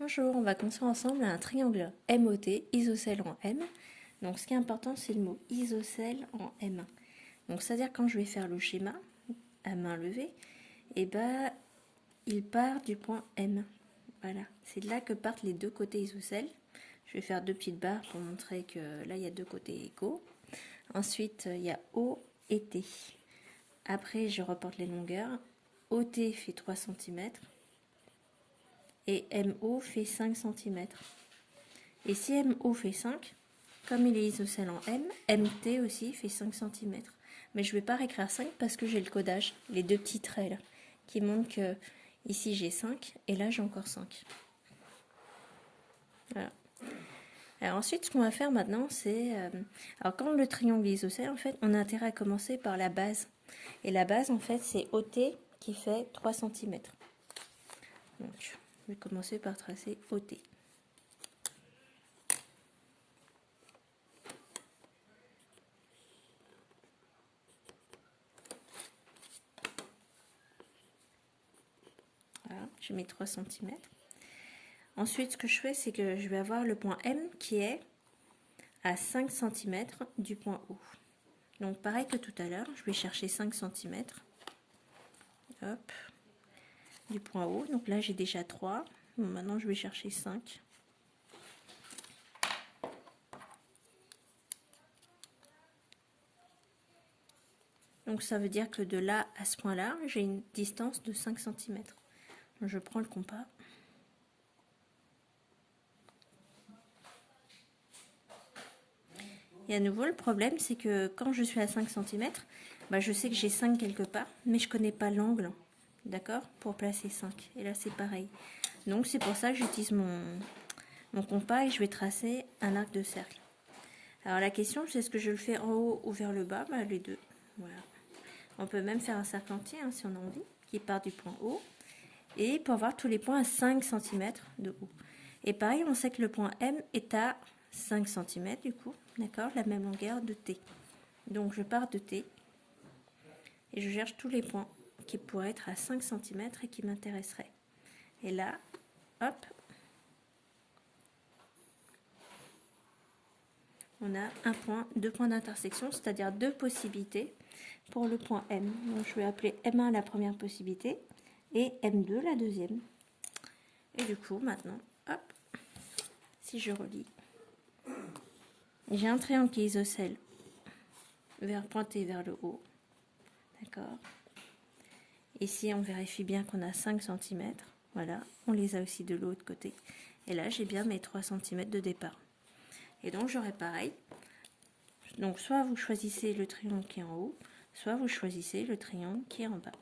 Bonjour, on va construire ensemble un triangle MOT, isocèle en M. Donc ce qui est important, c'est le mot isocèle en M1. Donc c'est-à-dire quand je vais faire le schéma à main levée, et ben il part du point M. Voilà, c'est de là que partent les deux côtés isocèles. Je vais faire deux petites barres pour montrer que là il y a deux côtés égaux. Ensuite il y a O et T. Après je reporte les longueurs. OT fait 3 cm. Et MO fait 5 cm. Et si MO fait 5, comme il est isocèle en M, MT aussi fait 5 cm. Mais je ne vais pas réécrire 5 parce que j'ai le codage, les deux petits traits là, qui montrent que ici j'ai 5 et là j'ai encore 5. Voilà. Alors ensuite, ce qu'on va faire maintenant, c'est... alors quand le triangle est isocèle, en fait, on a intérêt à commencer par la base. Et la base, en fait, c'est OT qui fait 3 cm. Donc, je vais commencer par tracer OT. Voilà, je mets 3 cm. Ensuite, ce que je fais, c'est que je vais avoir le point M qui est à 5 cm du point O. Donc, pareil que tout à l'heure, je vais chercher 5 cm. Hop, du point O. Donc là, j'ai déjà 3. Bon, maintenant, je vais chercher 5. Donc, ça veut dire que de là à ce point-là, j'ai une distance de 5 cm. Je prends le compas. Et à nouveau, le problème, c'est que quand je suis à 5 cm, je sais que j'ai 5 quelque part, mais je ne connais pas l'angle, d'accord, pour placer 5. Et là, c'est pareil. Donc, c'est pour ça que j'utilise mon compas et je vais tracer un arc de cercle. Alors, la question, c'est est-ce que je le fais en haut ou vers le bas? Les deux. Voilà. On peut même faire un cercle entier, hein, si on a envie, qui part du point haut. Et pour avoir tous les points à 5 cm de haut. Et pareil, on sait que le point M est à 5 cm du coup, d'accord, la même longueur de T. Donc je pars de T et je cherche tous les points qui pourraient être à 5 cm et qui m'intéresseraient. Et là, hop, on a un point, deux points d'intersection, c'est-à-dire deux possibilités pour le point M. Donc je vais appeler M1 la première possibilité et M2 la deuxième. Et du coup, maintenant, hop, si je relis, j'ai un triangle qui est isocèle pointé vers le haut. D'accord. Ici, on vérifie bien qu'on a 5 cm. Voilà, on les a aussi de l'autre côté. Et là, j'ai bien mes 3 cm de départ. Et donc, j'aurai pareil. Donc, soit vous choisissez le triangle qui est en haut, soit vous choisissez le triangle qui est en bas.